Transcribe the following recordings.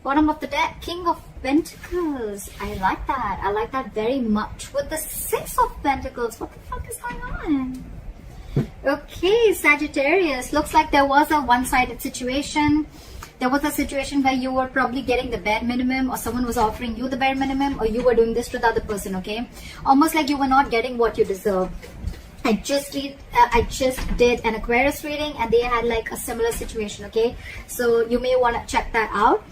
Bottom of the deck, King of Pentacles. I like that. I like that very much. With the Six of Pentacles. What the fuck is going on? Okay, Sagittarius. Looks like there was a one-sided situation. There was a situation where you were probably getting the bare minimum, or someone was offering you the bare minimum, or you were doing this to the other person, okay? Almost like you were not getting what you deserve. I just did an Aquarius reading, and they had like a similar situation, okay? So you may want to check that out.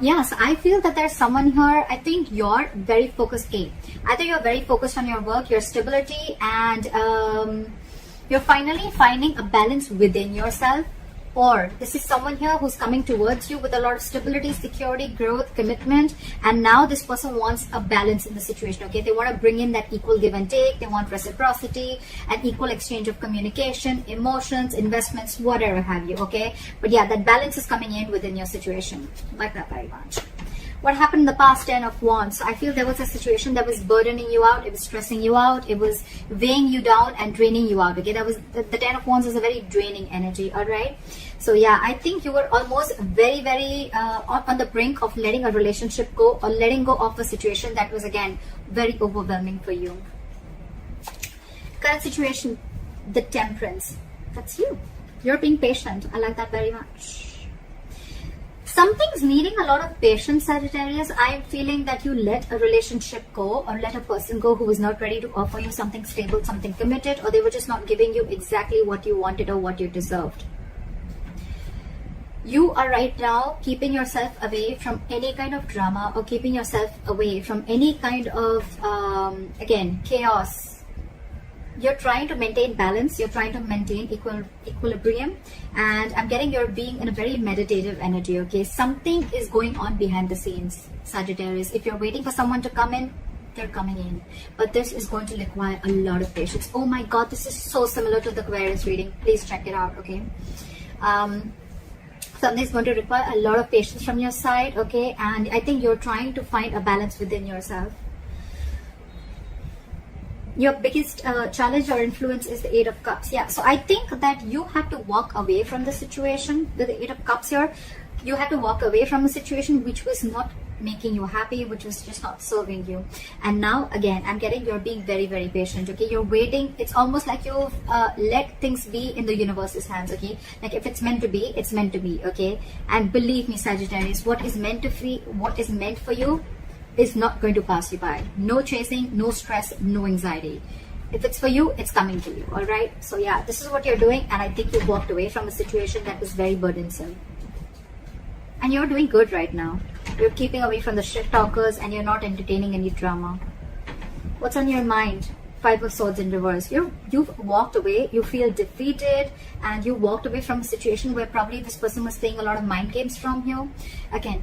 Yes, I feel that there's someone here. I think you're very focused. Either you're very focused on your work, your stability, and you're finally finding a balance within yourself. Or this is someone here who's coming towards you with a lot of stability, security, growth, commitment, and now this person wants a balance in the situation, okay? They want to bring in that equal give and take. They want reciprocity, an equal exchange of communication, emotions, investments, whatever have you, okay? But yeah, that balance is coming in within your situation. I like that very much. What happened in the past? 10 of Wands. I feel there was a situation that was burdening you out. It was stressing you out. It was weighing you down and draining you out. Okay, that was the 10 of Wands is a very draining energy. All right. So yeah, I think you were almost very, very on the brink of letting a relationship go, or letting go of a situation that was again very overwhelming for you. Current situation, the Temperance. That's you. You're being patient. I like that very much. Something's needing a lot of patience, Sagittarius. I am feeling that you let a relationship go, or let a person go who was not ready to offer you something stable, something committed, or they were just not giving you exactly what you wanted or what you deserved. You are right now keeping yourself away from any kind of drama, or keeping yourself away from any kind of, again, chaos. You're trying to maintain balance, you're trying to maintain equilibrium, and I'm getting you're being in a very meditative energy, okay? Something is going on behind the scenes, Sagittarius. If you're waiting for someone to come in, they're coming in. But this is going to require a lot of patience. Oh my God, this is so similar to the Aquarius reading. Please check it out, okay? Something is going to require a lot of patience from your side, okay? And I think you're trying to find a balance within yourself. Your biggest challenge or influence is the Eight of Cups. Yeah, so I think that you have to walk away from the situation with the Eight of Cups here. You have to walk away from a situation which was not making you happy, which was just not serving you. And now again, I'm getting you're being very, very patient, okay? You're waiting. It's almost like you've let things be in the universe's hands, okay? Like if it's meant to be, it's meant to be, okay? And believe me, Sagittarius, what is meant for you is not going to pass you by. No chasing, no stress, no anxiety. If it's for you, it's coming to you. All right. So yeah, this is what you're doing, and I think you walked away from a situation that was very burdensome. And you're doing good right now. You're keeping away from the shit talkers, and you're not entertaining any drama. What's on your mind? Five of Swords in reverse. You've walked away. You feel defeated, and you walked away from a situation where probably this person was playing a lot of mind games from you. Again,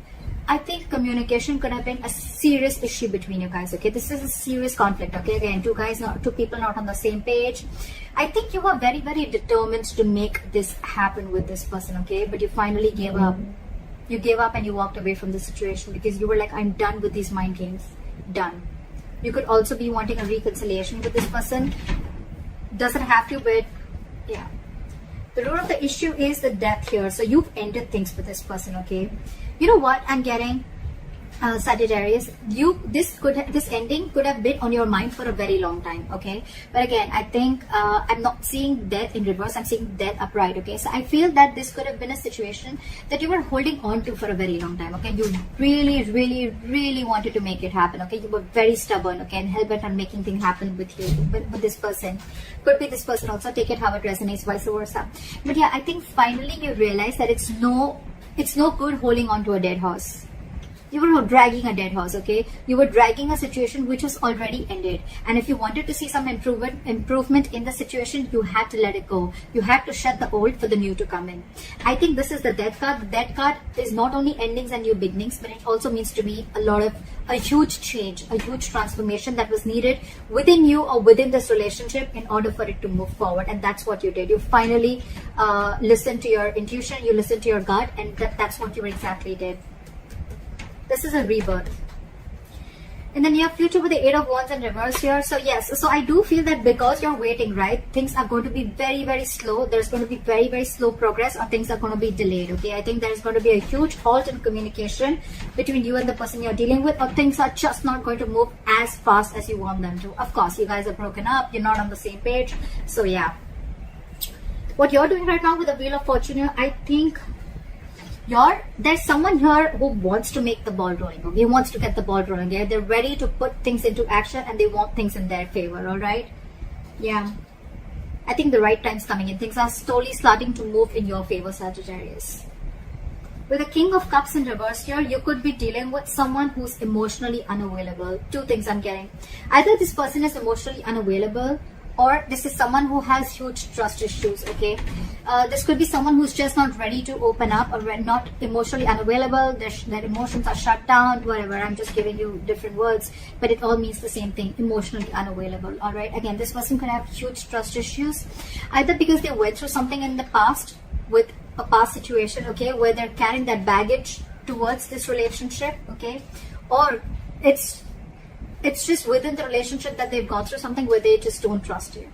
I think communication could have been a serious issue between you guys, okay? This is a serious conflict, okay? Again, two people not on the same page. I think you were very, very determined to make this happen with this person, okay? But you finally gave up. You gave up and you walked away from the situation because you were like, I'm done with these mind games. Done. You could also be wanting a reconciliation with this person. Doesn't have to, but yeah. The root of the issue is the death here. So you've ended things with this person, okay? You know what I'm getting, Sagittarius? This ending could have been on your mind for a very long time, okay? But again, I think I'm not seeing death in reverse. I'm seeing death upright, okay? So I feel that this could have been a situation that you were holding on to for a very long time, okay? You really, really, really wanted to make it happen, okay? You were very stubborn, okay? And hell-bent on making things happen with you, with this person. Could be this person also. Take it how it resonates, vice versa. But yeah, I think finally you realize that it's no good holding on to a dead horse. You were dragging a dead horse, okay? You were dragging a situation which was already ended. And if you wanted to see some improvement in the situation, you had to let it go. You had to shut the old for the new to come in. I think this is the Death card. The Death card is not only endings and new beginnings, but it also means to be a huge change, a huge transformation that was needed within you or within this relationship in order for it to move forward. And that's what you did. You finally listened to your intuition, you listened to your gut, and that's what you exactly did. This is a rebirth. in the near future with the Eight of Wands in reverse here. So yes, so I do feel that because you're waiting, right, things are going to be very, very slow. There's going to be very, very slow progress, or things are going to be delayed. Okay, I think there's going to be a huge halt in communication between you and the person you're dealing with, or things are just not going to move as fast as you want them to. Of course, you guys are broken up, you're not on the same page. So yeah, what you're doing right now with the Wheel of Fortune here, I think there's someone here who wants to make the ball rolling. Okay, wants to get the ball rolling. Yeah, they're ready to put things into action, and they want things in their favor. All right, yeah, I think the right time's coming in. Things are slowly starting to move in your favor, Sagittarius. With the King of Cups in reverse here, you could be dealing with someone who's emotionally unavailable. Two things I'm getting: either this person is emotionally unavailable, or this is someone who has huge trust issues. Okay, this could be someone who's just not ready to open up, or not emotionally unavailable. Their emotions are shut down, whatever. I'm just giving you different words, but it all means the same thing: emotionally unavailable. All right, again, this person could have huge trust issues, either because they went through something in the past with a past situation, okay, where they're carrying that baggage towards this relationship, okay, or it's just within the relationship that they've gone through something where they just don't trust you.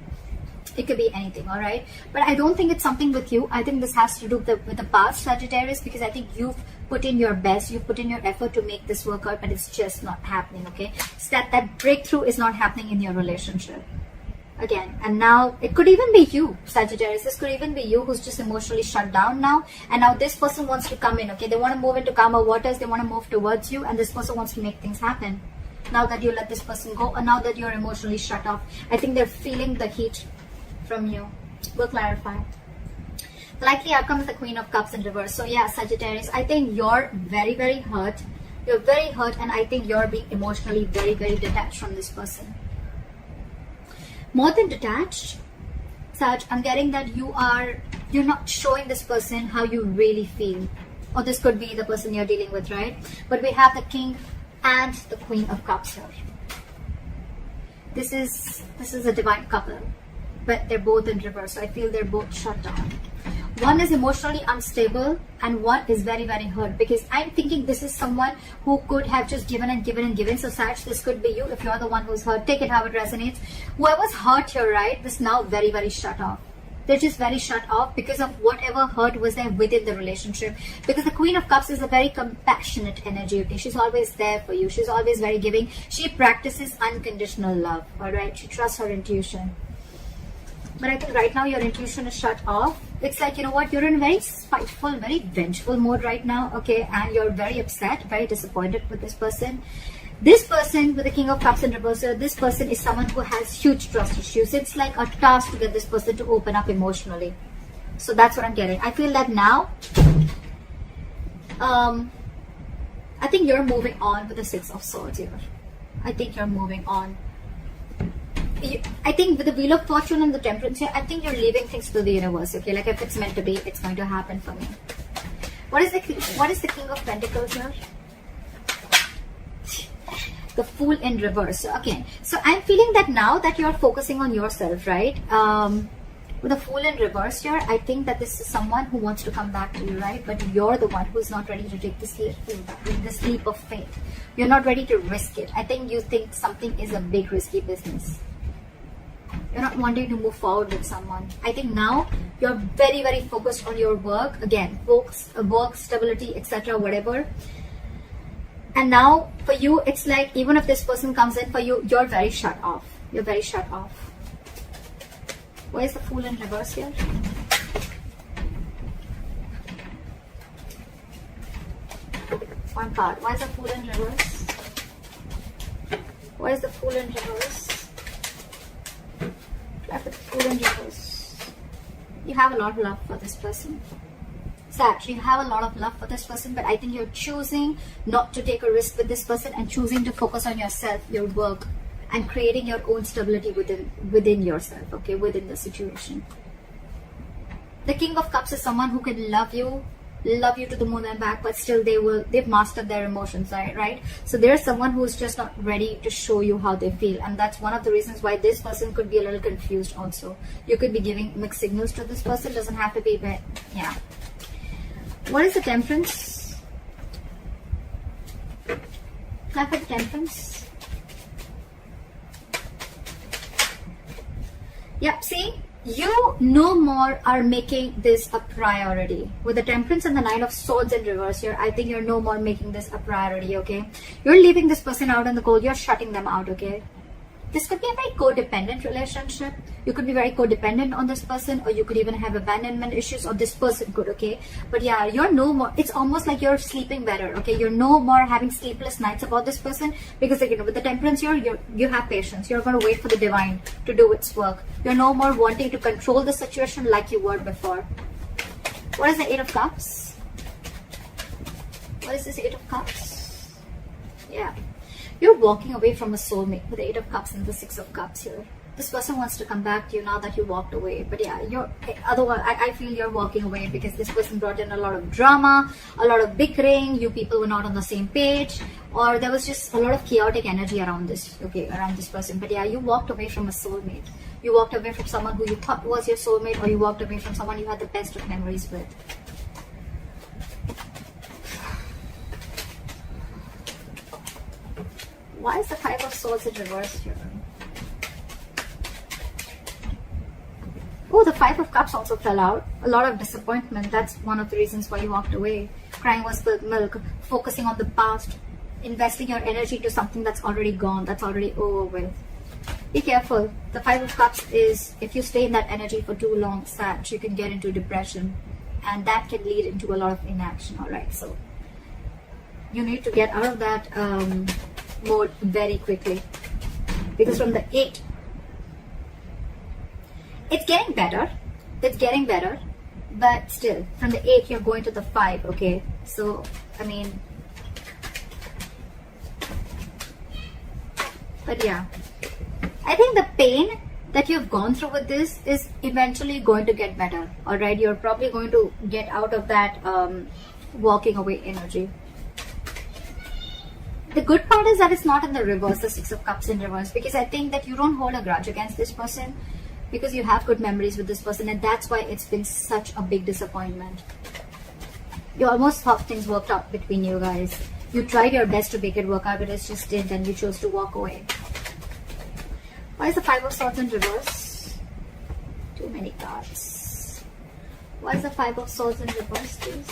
It could be anything, all right? But I don't think it's something with you. I think this has to do with the past, Sagittarius, because I think you've put in your best, you've put in your effort to make this work out, but it's just not happening, okay? So that breakthrough is not happening in your relationship. Again, and now it could even be you, Sagittarius. This could even be you who's just emotionally shut down now, and now this person wants to come in, okay? They want to move into calmer waters, they want to move towards you, and this person wants to make things happen. Now that you let this person go, or now that you're emotionally shut off, I think they're feeling the heat from you. We'll clarify. The likely outcome is the Queen of Cups in reverse. So yeah, Sagittarius, I think you're very, very hurt. You're very hurt, and I think you're being emotionally very, very detached from this person. More than detached, Sag, I'm getting that you're not showing this person how you really feel. Or this could be the person you're dealing with, right? But we have the King and the Queen of Cups here. This is a divine couple, but they're both in reverse. So I feel they're both shut down. One is emotionally unstable, and one is very, very hurt, because I'm thinking this is someone who could have just given and given and given. So Sag, this could be you. If you're the one who's hurt, take it how it resonates. Whoever's hurt here, right, this now very, very shut off. They're just very shut off because of whatever hurt was there within the relationship. Because the Queen of Cups is a very compassionate energy, okay? She's always there for you. She's always very giving. She practices unconditional love, all right? She trusts her intuition. But I think right now your intuition is shut off. It's like, you know what, you're in a very spiteful, very vengeful mode right now, okay? And you're very upset, very disappointed with this person. This person with the King of Cups in reverse, this person is someone who has huge trust issues. It's like a task to get this person to open up emotionally. So that's what I'm getting. I feel that now, I think you're moving on with the Six of Swords here. I think you're moving on. I think with the Wheel of Fortune and the Temperance here, I think you're leaving things to the universe, okay? Like if it's meant to be, it's going to happen for me. What is the King of Pentacles here? The Fool in reverse. Okay, so I'm feeling that now that you're focusing on yourself, right? With the Fool in reverse here, I think that this is someone who wants to come back to you, right? But you're the one who's not ready to take this leap of faith. You're not ready to risk it. I think you think something is a big risky business. You're not wanting to move forward with someone. I think now you're very, very focused on your work. Again, work, stability, etc., whatever. And now for you, it's like even if this person comes in for you, you're very shut off. You're very shut off. Why is the Fool in reverse here? One card. Why is the Fool in reverse? Why is the Fool in reverse? Why is the Fool in reverse? You have a lot of love for this person. Sag, you have a lot of love for this person, but I think you're choosing not to take a risk with this person and choosing to focus on yourself, your work, and creating your own stability within yourself, okay, within the situation. The King of Cups is someone who can love you to the moon and back, but still they've mastered their emotions, right? So there's someone who's just not ready to show you how they feel, and that's one of the reasons why this person could be a little confused also. You could be giving mixed signals to this person. Doesn't have to be, but yeah. What is the Temperance? Clap for the Temperance. Yep, see, you no more are making this a priority. With the Temperance and the Nine of Swords in reverse here, I think you're no more making this a priority, okay? You're leaving this person out in the cold. You're shutting them out, okay? This could be a very codependent relationship. You could be very codependent on this person, or you could even have abandonment issues, or this person could, okay? But yeah, you're no more, it's almost like you're sleeping better, okay? You're no more having sleepless nights about this person, because again, with the Temperance here, you have patience. You're going to wait for the divine to do its work. You're no more wanting to control the situation like you were before. What is the Eight of Cups? What is this Eight of Cups? Yeah. You're walking away from a soulmate with the Eight of Cups and the Six of Cups here. This person wants to come back to you now that you walked away. But yeah, otherwise, I feel you're walking away because this person brought in a lot of drama, a lot of bickering. You people were not on the same page, or there was just a lot of chaotic energy around this, okay, around this person. But yeah, you walked away from a soulmate. You walked away from someone who you thought was your soulmate, or you walked away from someone you had the best of memories with. Why is the Five of Swords in reverse here? Oh, the Five of Cups also fell out. A lot of disappointment. That's one of the reasons why you walked away. Crying was spilled milk. Focusing on the past. Investing your energy into something that's already gone. That's already over with. Be careful. The Five of Cups is, if you stay in that energy for too long, Sag, you can get into depression. And that can lead into a lot of inaction. Alright, so you need to get out of that mode very quickly, because from the 8, it's getting better, but still from the 8 you're going to the 5, okay? So I mean, but yeah, I think the pain that you've gone through with this is eventually going to get better. All right, you're probably going to get out of that walking away energy. The good part is that it's not in the reverse, the Six of Cups in reverse, because I think that you don't hold a grudge against this person, because you have good memories with this person, and that's why it's been such a big disappointment. You almost thought things worked out between you guys. You tried your best to make it work out, but it just didn't, and you chose to walk away. Why is the Five of Swords in reverse? Too many cards. Why is the Five of Swords in reverse, please?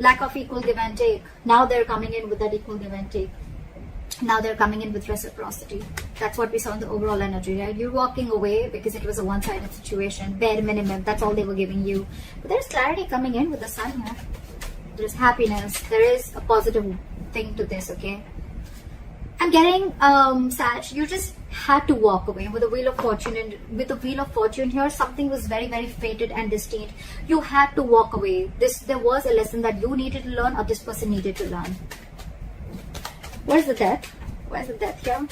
Lack of equal give and take. Now they're coming in with that equal give and take. Now they're coming in with reciprocity. That's what we saw in the overall energy, right? You're walking away because it was a one-sided situation. Bare minimum. That's all they were giving you. But there's clarity coming in with the Sun here. There's happiness. There is a positive thing to this, okay? I'm getting, Sag, you just had to walk away with the Wheel of Fortune, and with the Wheel of Fortune here, something was very, very fated and destined. You had to walk away. There was a lesson that you needed to learn, or this person needed to learn. Where's the Death? Where's the Death here?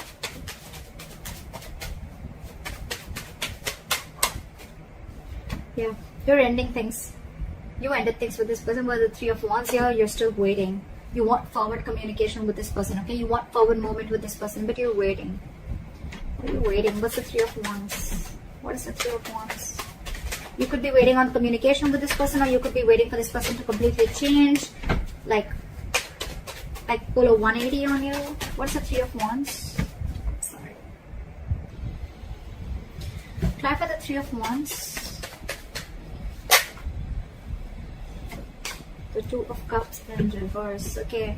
Yeah, you're ending things. You ended things with this person. With the Three of Wands here, you're still waiting. You want forward communication with this person, okay? You want forward movement with this person, but you're waiting. What are you waiting? What's the Three of Wands? What is the Three of Wands? You could be waiting on communication with this person, or you could be waiting for this person to completely change, like pull a 180 on you. What's the Three of Wands? Sorry. Clarify the Three of Wands. The Two of Cups in reverse. Okay.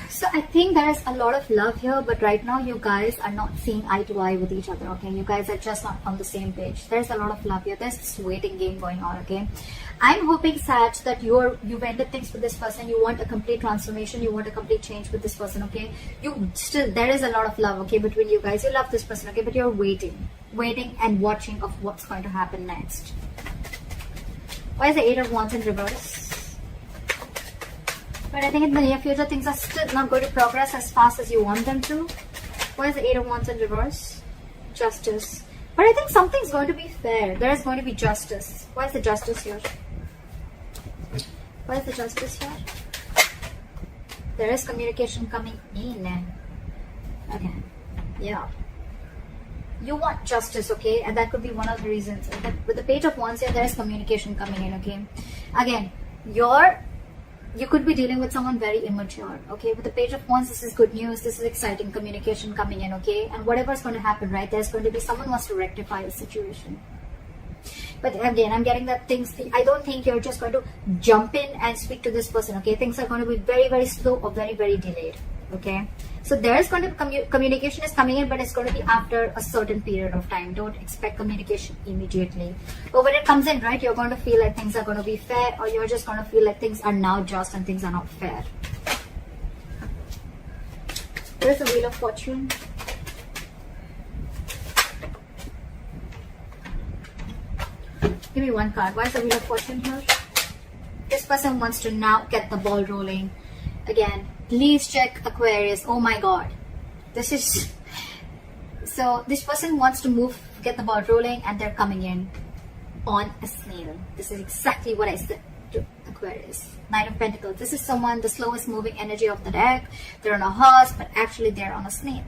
So I think there is a lot of love here, but right now you guys are not seeing eye to eye with each other, okay? You guys are just not on the same page. There's a lot of love here. There's this waiting game going on, okay? I'm hoping, Sag, that you've ended things with this person. You want a complete transformation. You want a complete change with this person, okay? There is a lot of love, okay, between you guys. You love this person, okay? But you're waiting and watching of what's going to happen next. Why is the Eight of Wands in reverse? But I think in the near future, things are still not going to progress as fast as you want them to. Why is the Eight of Wands in reverse? Justice. But I think something's going to be fair. There is going to be justice. Why is the Justice here? Why is the Justice here? There is communication coming in. Okay. Yeah. You want justice, okay? And that could be one of the reasons. With the Page of Wands here, there is communication coming in, okay? Again, you could be dealing with someone very immature, okay? With the Page of Wands, this is good news, this is exciting communication coming in, okay? And whatever's going to happen, right, there's going to be someone wants to rectify a situation. But again, I'm getting that things, I don't think you're just going to jump in and speak to this person, okay? Things are going to be very, very slow or very, very delayed, okay? So there is going to be communication is coming in, but it's going to be after a certain period of time. Don't expect communication immediately. But when it comes in, right, you're going to feel like things are going to be fair, or you're just going to feel like things are now just and things are not fair. There's the Wheel of Fortune. Give me one card. Why is the Wheel of Fortune here? This person wants to now get the ball rolling. Again, please check Aquarius. Oh my god. This is... So, this person wants to get the ball rolling, and they're coming in on a snail. This is exactly what I said to Aquarius. Knight of Pentacles. This is someone, the slowest moving energy of the deck. They're on a horse, but actually they're on a snail.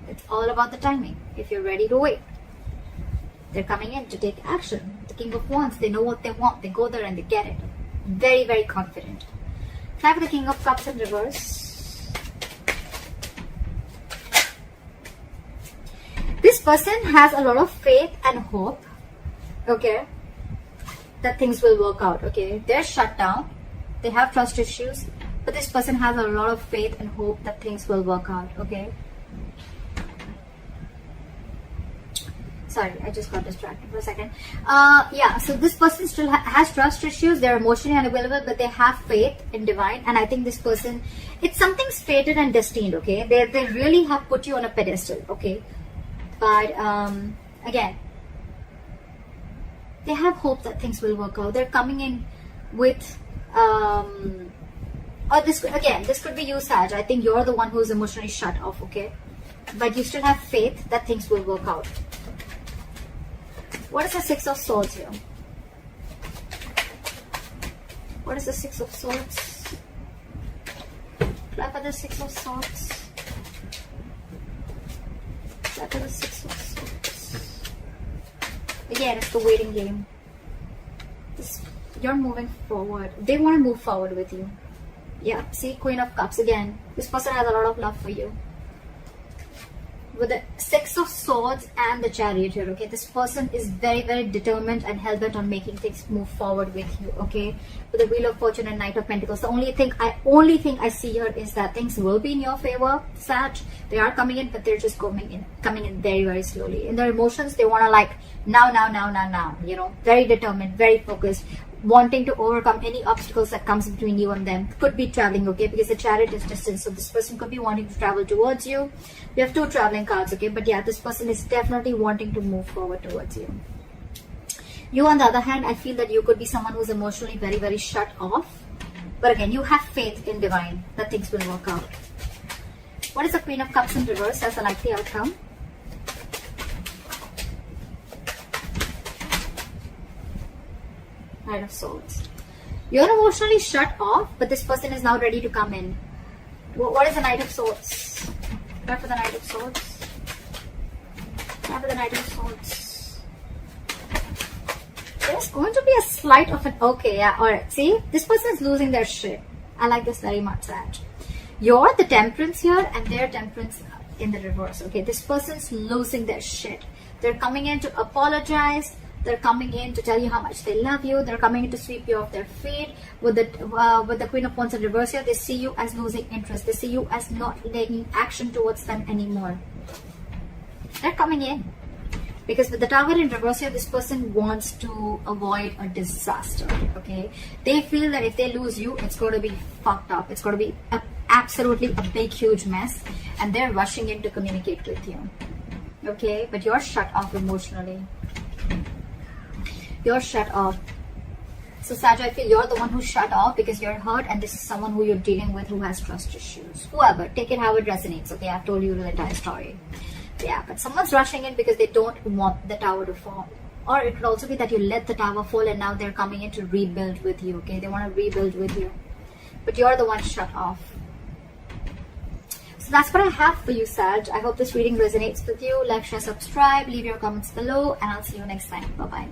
It's all about the timing. If you're ready to wait. They're coming in to take action. The King of Wands, they know what they want. They go there and they get it. Very, very confident. Can I have the King of Cups in reverse? This person has a lot of faith and hope, okay, that things will work out, okay. They're shut down. They have trust issues. But this person has a lot of faith and hope that things will work out, okay. Sorry, I just got distracted for a second. Yeah, so this person still has trust issues. They're emotionally unavailable, but they have faith in divine. And I think this person, it's something fated and destined, okay? They really have put you on a pedestal, okay? But again, they have hope that things will work out. They're coming in with... or this could be you, Sag. I think you're the one who's emotionally shut off, okay? But you still have faith that things will work out. What is the Six of Swords here? What is the Six of Swords? Clap at the Six of Swords. Clap at the Six of Swords. Again, it's the waiting game. You're moving forward. They want to move forward with you. Yeah, see, Queen of Cups again. This person has a lot of love for you. With the Six of Swords and the Chariot here, okay, this person is very, very determined and hell-bent on making things move forward with you, okay. With the Wheel of Fortune and Knight of Pentacles, the only thing I see here is that things will be in your favor, Sag. They are coming in, but they're just coming in very, very slowly. In their emotions, they want to like now, you know, very determined, very focused, wanting to overcome any obstacles that comes between you and them. Could be traveling, okay, because the Chariot is distant, so this person could be wanting to travel towards you. We have two traveling cards, okay, but yeah, this person is definitely wanting to move forward towards you. You, on the other hand, I feel that you could be someone who's emotionally very, very shut off, but again, you have faith in divine that things will work out. What is the Queen of Cups in reverse as a likely outcome? Knight of Swords. You're emotionally shut off, but this person is now ready to come in. What is the Knight of Swords? Go for the Knight of Swords. Go for the Knight of Swords. There's going to be a slight of an... Okay, yeah, alright. See? This person is losing their shit. I like this very much, Sag. You're the Temperance here, and they're Temperance in the reverse, okay? This person's losing their shit. They're coming in to apologize. They're coming in to tell you how much they love you. They're coming in to sweep you off their feet. With the Queen of Wands in reverse here, they see you as losing interest. They see you as not taking action towards them anymore. They're coming in. Because with the Tower in reverse here, this person wants to avoid a disaster, okay? They feel that if they lose you, it's going to be fucked up. It's going to be absolutely a big, huge mess. And they're rushing in to communicate with you, okay? But you're shut off emotionally. You're shut off. So Sag, I feel you're the one who's shut off because you're hurt, and this is someone who you're dealing with who has trust issues. Whoever, take it how it resonates, okay? I've told you the entire story. Yeah, but someone's rushing in because they don't want the tower to fall. Or it could also be that you let the tower fall and now they're coming in to rebuild with you, okay? They want to rebuild with you. But you're the one shut off. So that's what I have for you, Sag. I hope this reading resonates with you. Like, share, subscribe, leave your comments below, and I'll see you next time. Bye-bye.